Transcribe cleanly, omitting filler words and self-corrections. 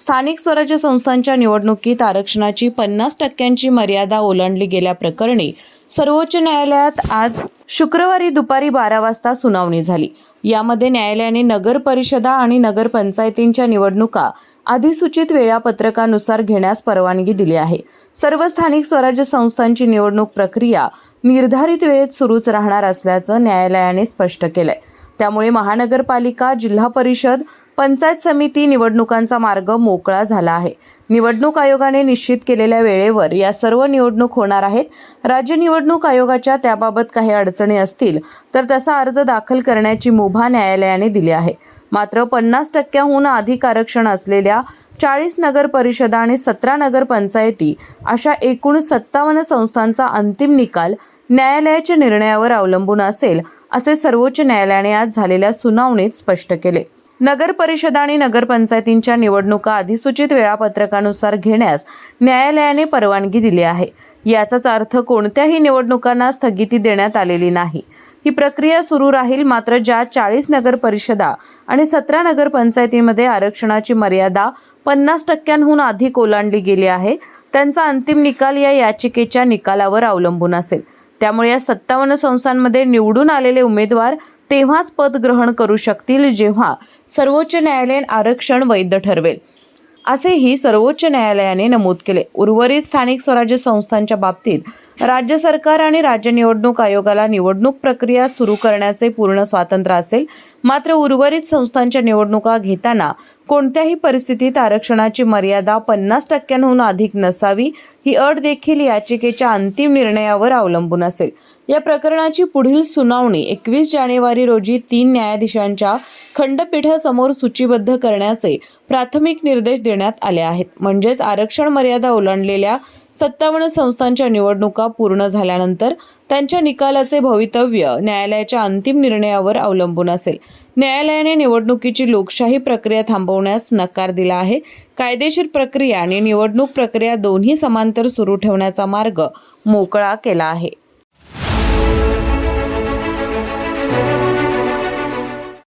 स्थानिक स्वराज्य संस्थांच्या निवडणुकीत आरक्षणाची 50% मर्यादा ओलांडली गेल्याप्रकरणी सर्वोच्च न्यायालयात आज शुक्रवारी दुपारी 12 वाजता सुनावणी झाली। यामध्ये न्यायालयाने नगर परिषदा आणि नगर पंचायतींच्या निवडणुका अधिसूचित वेळापत्रकानुसार घेण्यास परवानगी दिली आहे। सर्व स्थानिक स्वराज्य संस्थांची निवडणूक प्रक्रिया निर्धारित वेळेत सुरूच राहणार असल्याचं न्यायालयाने स्पष्ट केलंय। त्यामुळे महानगरपालिका, जिल्हा परिषद, पंचायत समिती निवडणुकांचा मार्ग मोकळा झाला आहे। निवडणूक आयोगाने निश्चित केलेल्या वेळेवर या सर्व निवडणूक होणार आहेत। राज्य निवडणूक आयोगाच्या त्याबाबत काही अडचणी असतील तर तसा अर्ज दाखल करण्याची मुभा न्यायालयाने दिली आहे। मात्र 50%हून अधिक आरक्षण असलेल्या 40 नगर परिषदा आणि 17 नगर पंचायती अशा एकूण 57 संस्थांचा अंतिम निकाल न्यायालयाच्या निर्णयावर अवलंबून असेल, असे सर्वोच्च न्यायालयाने आज झालेल्या सुनावणीत स्पष्ट केले। नगर परिषदा आणि नगरपंचायतींच्या निवडणुका अधिसूचित वेळापत्रकानुसार घेण्यास न्यायालयाने परवानगी दिली आहे। याचाच अर्थ कोणत्याही निवडणुकांना स्थगिती देण्यात आलेली नाही। ही प्रक्रिया सुरू राहील। मात्र ज्या 40 नगर परिषदा आणि 17 नगरपंचायतींमध्ये आरक्षणाची मर्यादा 50%हून अधिक ओलांडली गेली आहे, त्यांचा अंतिम निकाल या याचिकेच्या निकालावर अवलंबून असेल। त्यामुळे या 57 संस्थांमध्ये निवडून आलेले उमेदवार तेव्हाच पद ग्रहण करू शकतील जेव्हा सर्वोच्च न्यायालय आरक्षण वैध ठरवेल, असेही सर्वोच्च न्यायालयाने नमूद केले। उर्वरित स्थानिक स्वराज्य संस्थांच्या बाबतीत राज्य सरकार आणि राज्य निवडणूक आयोगाला निवडणूक प्रक्रिया सुरू करण्याचे पूर्ण स्वातंत्र्य असेल। मात्र उर्वरित संस्थांच्या निवडणुका घेताना कोणत्याही परिस्थितीत आरक्षणाची मर्यादा 50%हून अधिक नसावी, ही अट देखील याचिकेच्या अंतिम निर्णयावर अवलंबून असेल। या प्रकरणाची पुढील सुनावणी 21 जानेवारी रोजी 3 न्यायाधीशांच्या खंडपीठासमोर सूचीबद्ध करण्याचे प्राथमिक निर्देश देण्यात आले आहेत। म्हणजेच आरक्षण मर्यादा ओलांडलेल्या 57 संस्थांच्या निवडणुका पूर्ण झाल्यानंतर त्यांच्या निकालाचे भवितव्य न्यायालयाच्या अंतिम निर्णयावर अवलंबून असेल। न्यायालयाने निवडणुकीची लोकशाही प्रक्रिया थांबवण्यास नकार दिला आहे। कायदेशीर प्रक्रिया आणि निवडणूक प्रक्रिया दोन्ही समांतर सुरू ठेवण्याचा मार्ग मोकळा केला आहे।